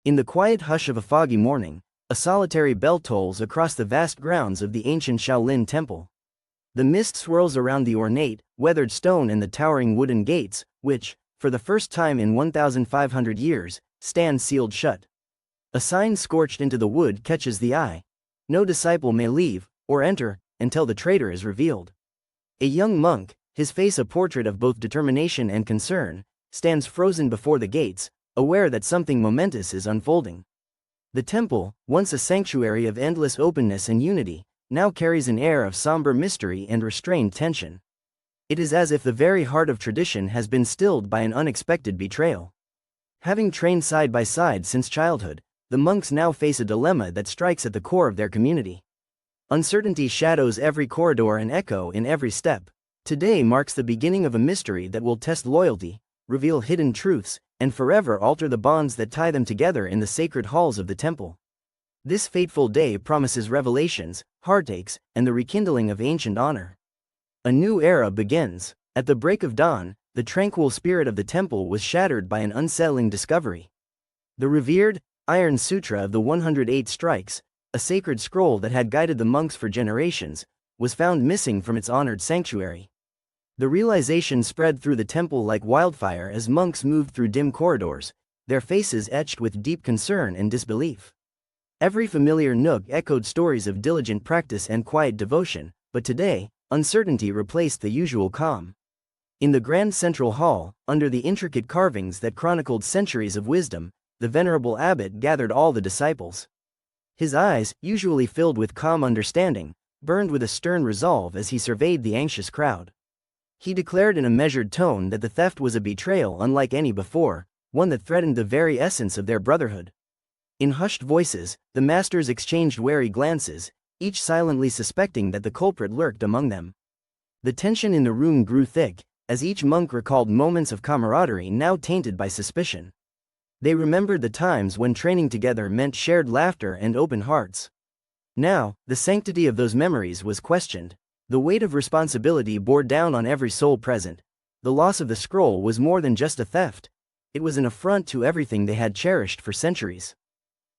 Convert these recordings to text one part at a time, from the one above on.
In the quiet hush of a foggy morning, a solitary bell tolls across the vast grounds of the ancient Shaolin Temple. The mist swirls around the ornate, weathered stone and the towering wooden gates, which, for the first time in 1,500 years, stand sealed shut. A sign scorched into the wood catches the eye. No disciple may leave, or enter, until the traitor is revealed. A young monk, his face a portrait of both determination and concern, stands frozen before the gates, aware that something momentous is unfolding. The temple, once a sanctuary of endless openness and unity, now carries an air of somber mystery and restrained tension. It is as if the very heart of tradition has been stilled by an unexpected betrayal. Having trained side by side since childhood, the monks now face a dilemma that strikes at the core of their community. Uncertainty shadows every corridor and echo in every step. Today marks the beginning of a mystery that will test loyalty, reveal hidden truths, and forever alter the bonds that tie them together in the sacred halls of the temple. This fateful day promises revelations, heartaches, and the rekindling of ancient honor. A new era begins. At the break of dawn, the tranquil spirit of the temple was shattered by an unsettling discovery. The revered, iron sutra of the 108 strikes, a sacred scroll that had guided the monks for generations, was found missing from its honored sanctuary. The realization spread through the temple like wildfire as monks moved through dim corridors, their faces etched with deep concern and disbelief. Every familiar nook echoed stories of diligent practice and quiet devotion, but today, uncertainty replaced the usual calm. In the grand central hall, under the intricate carvings that chronicled centuries of wisdom, the venerable abbot gathered all the disciples. His eyes, usually filled with calm understanding, burned with a stern resolve as he surveyed the anxious crowd. He declared in a measured tone that the theft was a betrayal unlike any before, one that threatened the very essence of their brotherhood. In hushed voices, the masters exchanged wary glances, each silently suspecting that the culprit lurked among them. The tension in the room grew thick, as each monk recalled moments of camaraderie now tainted by suspicion. They remembered the times when training together meant shared laughter and open hearts. Now, the sanctity of those memories was questioned. The weight of responsibility bore down on every soul present. The loss of the scroll was more than just a theft. It was an affront to everything they had cherished for centuries.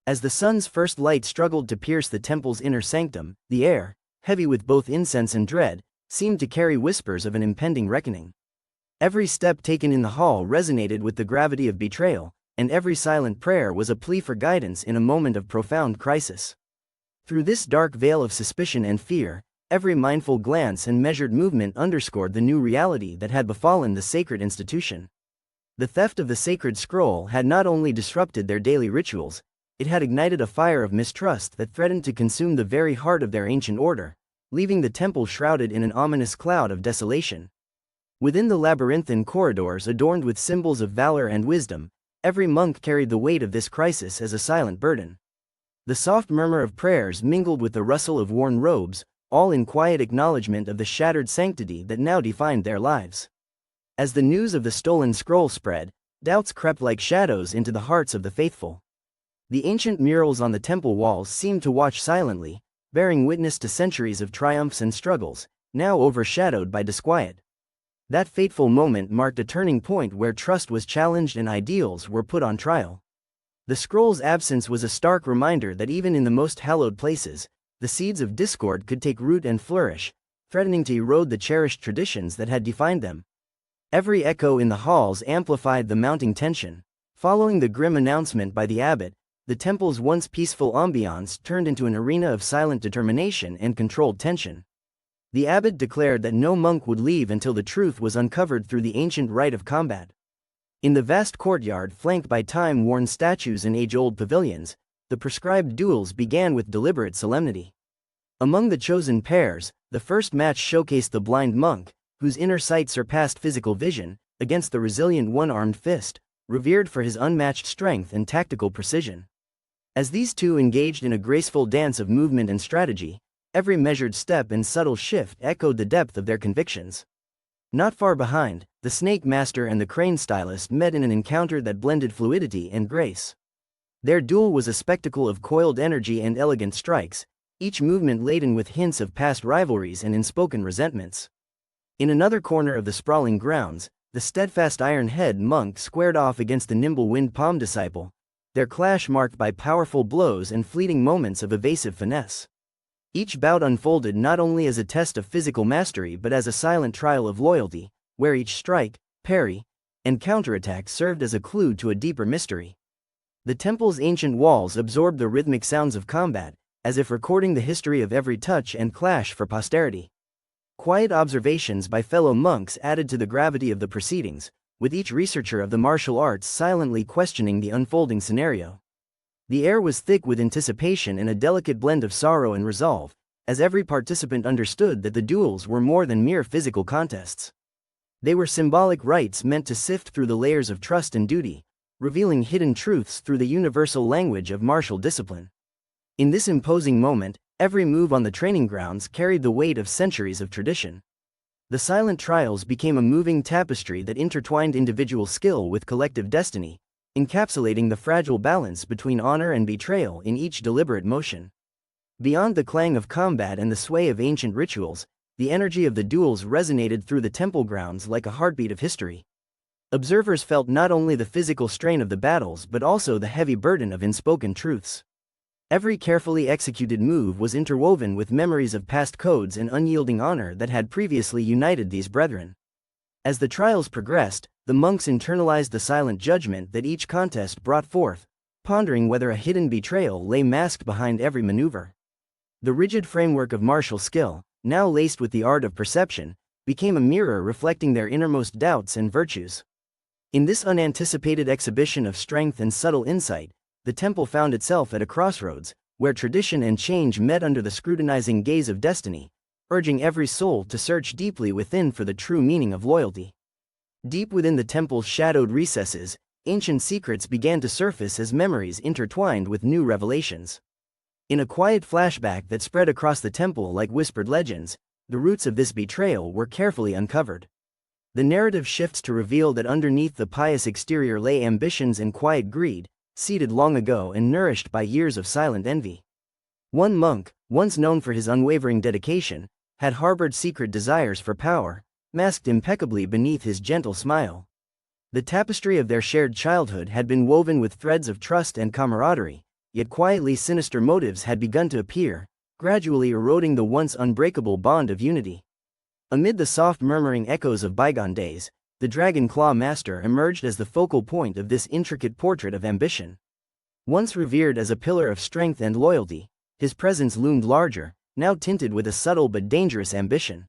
As the sun's first light struggled to pierce the temple's inner sanctum, the air, heavy with both incense and dread, seemed to carry whispers of an impending reckoning. Every step taken in the hall resonated with the gravity of betrayal, and every silent prayer was a plea for guidance in a moment of profound crisis. Through this dark veil of suspicion and fear, every mindful glance and measured movement underscored the new reality that had befallen the sacred institution. The theft of the sacred scroll had not only disrupted their daily rituals, it had ignited a fire of mistrust that threatened to consume the very heart of their ancient order, leaving the temple shrouded in an ominous cloud of desolation. Within the labyrinthine corridors adorned with symbols of valor and wisdom, every monk carried the weight of this crisis as a silent burden. The soft murmur of prayers mingled with the rustle of worn robes, all in quiet acknowledgement of the shattered sanctity that now defined their lives. As the news of the stolen scroll spread, doubts crept like shadows into the hearts of the faithful. The ancient murals on the temple walls seemed to watch silently, bearing witness to centuries of triumphs and struggles, now overshadowed by disquiet. That fateful moment marked a turning point where trust was challenged and ideals were put on trial. The scroll's absence was a stark reminder that even in the most hallowed places, the seeds of discord could take root and flourish, threatening to erode the cherished traditions that had defined them. Every echo in the halls amplified the mounting tension. Following the grim announcement by the abbot, the temple's once peaceful ambiance turned into an arena of silent determination and controlled tension. The abbot declared that no monk would leave until the truth was uncovered through the ancient rite of combat. In the vast courtyard flanked by time-worn statues and age-old pavilions, the prescribed duels began with deliberate solemnity. Among the chosen pairs, the first match showcased the blind monk, whose inner sight surpassed physical vision, against the resilient one-armed fist, revered for his unmatched strength and tactical precision. As these two engaged in a graceful dance of movement and strategy, every measured step and subtle shift echoed the depth of their convictions. Not far behind, the snake master and the crane stylist met in an encounter that blended fluidity and grace. Their duel was a spectacle of coiled energy and elegant strikes, each movement laden with hints of past rivalries and unspoken resentments. In another corner of the sprawling grounds, the steadfast iron-head monk squared off against the nimble wind palm disciple, their clash marked by powerful blows and fleeting moments of evasive finesse. Each bout unfolded not only as a test of physical mastery but as a silent trial of loyalty, where each strike, parry, and counterattack served as a clue to a deeper mystery. The temple's ancient walls absorbed the rhythmic sounds of combat, as if recording the history of every touch and clash for posterity. Quiet observations by fellow monks added to the gravity of the proceedings, with each researcher of the martial arts silently questioning the unfolding scenario. The air was thick with anticipation and a delicate blend of sorrow and resolve, as every participant understood that the duels were more than mere physical contests. They were symbolic rites meant to sift through the layers of trust and duty, revealing hidden truths through the universal language of martial discipline. In this imposing moment, every move on the training grounds carried the weight of centuries of tradition. The silent trials became a moving tapestry that intertwined individual skill with collective destiny, encapsulating the fragile balance between honor and betrayal in each deliberate motion. Beyond the clang of combat and the sway of ancient rituals, the energy of the duels resonated through the temple grounds like a heartbeat of history. Observers felt not only the physical strain of the battles but also the heavy burden of unspoken truths. Every carefully executed move was interwoven with memories of past codes and unyielding honor that had previously united these brethren. As the trials progressed, the monks internalized the silent judgment that each contest brought forth, pondering whether a hidden betrayal lay masked behind every maneuver. The rigid framework of martial skill, now laced with the art of perception, became a mirror reflecting their innermost doubts and virtues. In this unanticipated exhibition of strength and subtle insight, the temple found itself at a crossroads, where tradition and change met under the scrutinizing gaze of destiny, urging every soul to search deeply within for the true meaning of loyalty. Deep within the temple's shadowed recesses, ancient secrets began to surface as memories intertwined with new revelations. In a quiet flashback that spread across the temple like whispered legends, the roots of this betrayal were carefully uncovered. The narrative shifts to reveal that underneath the pious exterior lay ambitions and quiet greed, seeded long ago and nourished by years of silent envy. One monk, once known for his unwavering dedication, had harbored secret desires for power, masked impeccably beneath his gentle smile. The tapestry of their shared childhood had been woven with threads of trust and camaraderie, yet quietly sinister motives had begun to appear, gradually eroding the once unbreakable bond of unity. Amid the soft murmuring echoes of bygone days, the Dragon Claw Master emerged as the focal point of this intricate portrait of ambition. Once revered as a pillar of strength and loyalty, his presence loomed larger, now tinted with a subtle but dangerous ambition.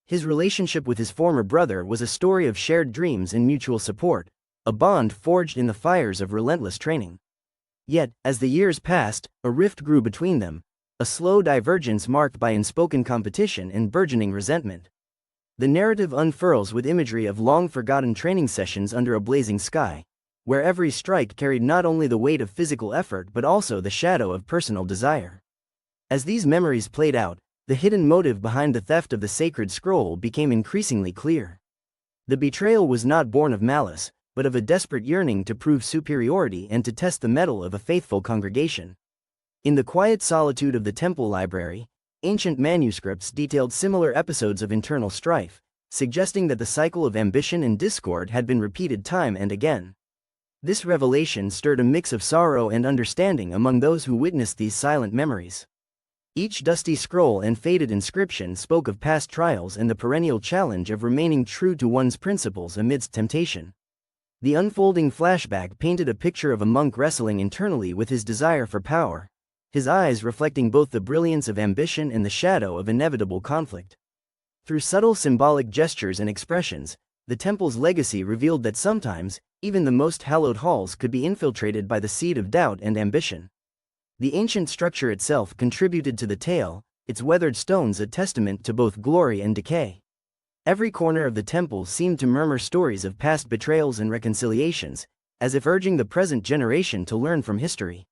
His relationship with his former brother was a story of shared dreams and mutual support, a bond forged in the fires of relentless training. Yet, as the years passed, a rift grew between them, a slow divergence marked by unspoken competition and burgeoning resentment. The narrative unfurls with imagery of long-forgotten training sessions under a blazing sky, where every strike carried not only the weight of physical effort but also the shadow of personal desire. As these memories played out, the hidden motive behind the theft of the sacred scroll became increasingly clear. The betrayal was not born of malice, but of a desperate yearning to prove superiority and to test the mettle of a faithful congregation. In the quiet solitude of the temple library, ancient manuscripts detailed similar episodes of internal strife, suggesting that the cycle of ambition and discord had been repeated time and again. This revelation stirred a mix of sorrow and understanding among those who witnessed these silent memories. Each dusty scroll and faded inscription spoke of past trials and the perennial challenge of remaining true to one's principles amidst temptation. The unfolding flashback painted a picture of a monk wrestling internally with his desire for power, his eyes reflecting both the brilliance of ambition and the shadow of inevitable conflict. Through subtle symbolic gestures and expressions, the temple's legacy revealed that sometimes, even the most hallowed halls could be infiltrated by the seed of doubt and ambition. The ancient structure itself contributed to the tale, its weathered stones a testament to both glory and decay. Every corner of the temple seemed to murmur stories of past betrayals and reconciliations, as if urging the present generation to learn from history.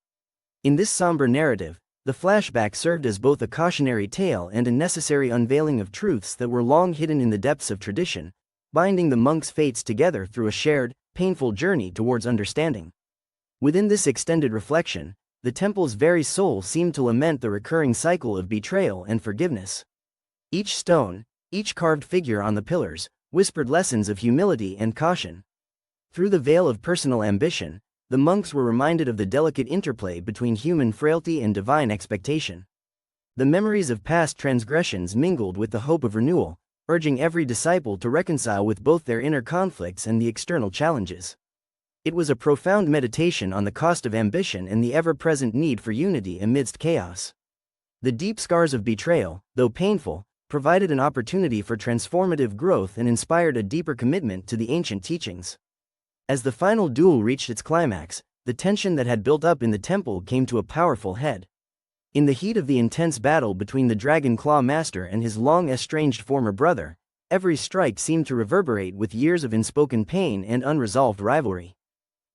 In this somber narrative, the flashback served as both a cautionary tale and a necessary unveiling of truths that were long hidden in the depths of tradition, binding the monks' fates together through a shared, painful journey towards understanding. Within this extended reflection, the temple's very soul seemed to lament the recurring cycle of betrayal and forgiveness. Each stone, each carved figure on the pillars, whispered lessons of humility and caution. Through the veil of personal ambition, the monks were reminded of the delicate interplay between human frailty and divine expectation. The memories of past transgressions mingled with the hope of renewal, urging every disciple to reconcile with both their inner conflicts and the external challenges. It was a profound meditation on the cost of ambition and the ever-present need for unity amidst chaos. The deep scars of betrayal, though painful, provided an opportunity for transformative growth and inspired a deeper commitment to the ancient teachings. As the final duel reached its climax, the tension that had built up in the temple came to a powerful head. In the heat of the intense battle between the Dragon Claw Master and his long-estranged former brother, every strike seemed to reverberate with years of unspoken pain and unresolved rivalry.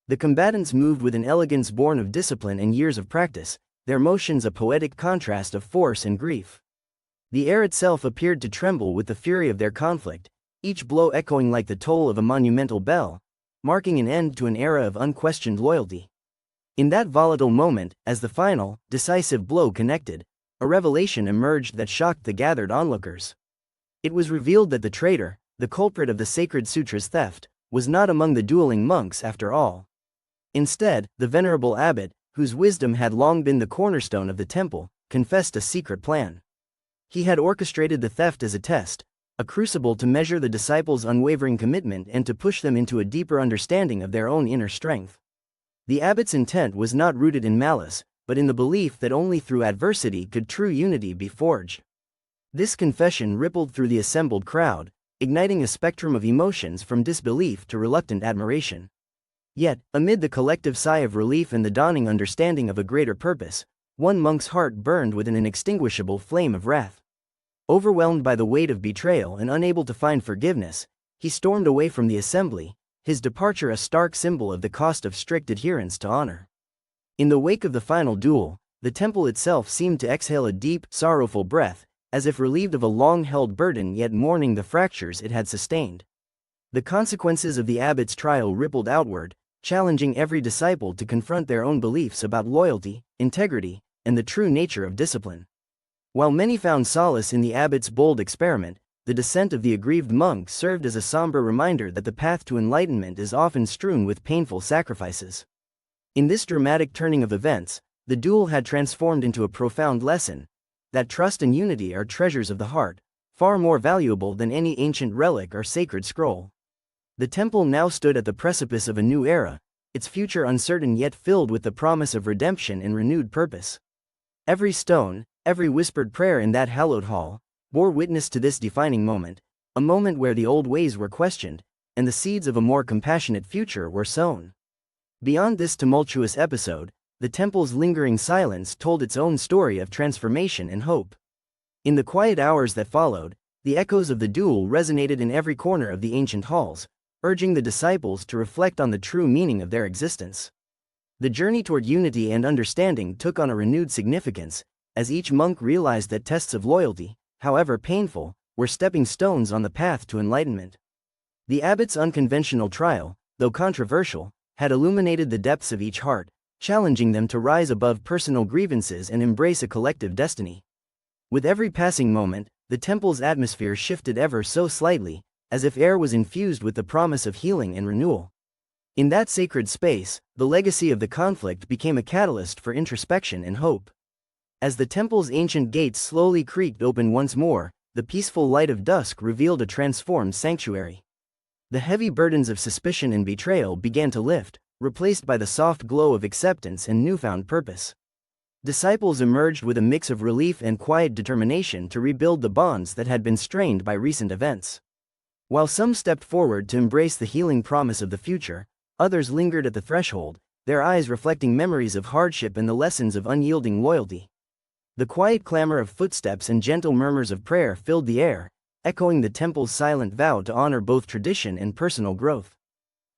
The combatants moved with an elegance born of discipline and years of practice, their motions a poetic contrast of force and grief. The air itself appeared to tremble with the fury of their conflict, each blow echoing like the toll of a monumental bell, marking an end to an era of unquestioned loyalty. In that volatile moment, as the final, decisive blow connected, a revelation emerged that shocked the gathered onlookers. It was revealed that the traitor, the culprit of the sacred sutra's theft, was not among the dueling monks after all. Instead, the venerable abbot, whose wisdom had long been the cornerstone of the temple, confessed a secret plan. He had orchestrated the theft as a test, a crucible to measure the disciples' unwavering commitment and to push them into a deeper understanding of their own inner strength. The abbot's intent was not rooted in malice, but in the belief that only through adversity could true unity be forged. This confession rippled through the assembled crowd, igniting a spectrum of emotions from disbelief to reluctant admiration. Yet, amid the collective sigh of relief and the dawning understanding of a greater purpose, one monk's heart burned with an inextinguishable flame of wrath. Overwhelmed by the weight of betrayal and unable to find forgiveness, he stormed away from the assembly, his departure a stark symbol of the cost of strict adherence to honor. In the wake of the final duel, the temple itself seemed to exhale a deep, sorrowful breath, as if relieved of a long-held burden yet mourning the fractures it had sustained. The consequences of the abbot's trial rippled outward, challenging every disciple to confront their own beliefs about loyalty, integrity, and the true nature of discipline. While many found solace in the abbot's bold experiment, the descent of the aggrieved monk served as a somber reminder that the path to enlightenment is often strewn with painful sacrifices. In this dramatic turning of events, the duel had transformed into a profound lesson, that trust and unity are treasures of the heart, far more valuable than any ancient relic or sacred scroll. The temple now stood at the precipice of a new era, its future uncertain yet filled with the promise of redemption and renewed purpose. Every stone, every whispered prayer in that hallowed hall, bore witness to this defining moment, a moment where the old ways were questioned, and the seeds of a more compassionate future were sown. Beyond this tumultuous episode, the temple's lingering silence told its own story of transformation and hope. In the quiet hours that followed, the echoes of the duel resonated in every corner of the ancient halls, urging the disciples to reflect on the true meaning of their existence. The journey toward unity and understanding took on a renewed significance, as each monk realized that tests of loyalty, however painful, were stepping stones on the path to enlightenment. The abbot's unconventional trial, though controversial, had illuminated the depths of each heart, challenging them to rise above personal grievances and embrace a collective destiny. With every passing moment, the temple's atmosphere shifted ever so slightly, as if air was infused with the promise of healing and renewal. In that sacred space, the legacy of the conflict became a catalyst for introspection and hope. As the temple's ancient gates slowly creaked open once more, the peaceful light of dusk revealed a transformed sanctuary. The heavy burdens of suspicion and betrayal began to lift, replaced by the soft glow of acceptance and newfound purpose. Disciples emerged with a mix of relief and quiet determination to rebuild the bonds that had been strained by recent events. While some stepped forward to embrace the healing promise of the future, others lingered at the threshold, their eyes reflecting memories of hardship and the lessons of unyielding loyalty. The quiet clamor of footsteps and gentle murmurs of prayer filled the air, echoing the temple's silent vow to honor both tradition and personal growth.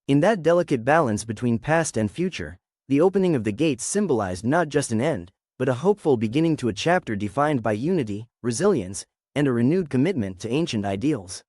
In that delicate balance between past and future, the opening of the gates symbolized not just an end, but a hopeful beginning to a chapter defined by unity, resilience, and a renewed commitment to ancient ideals.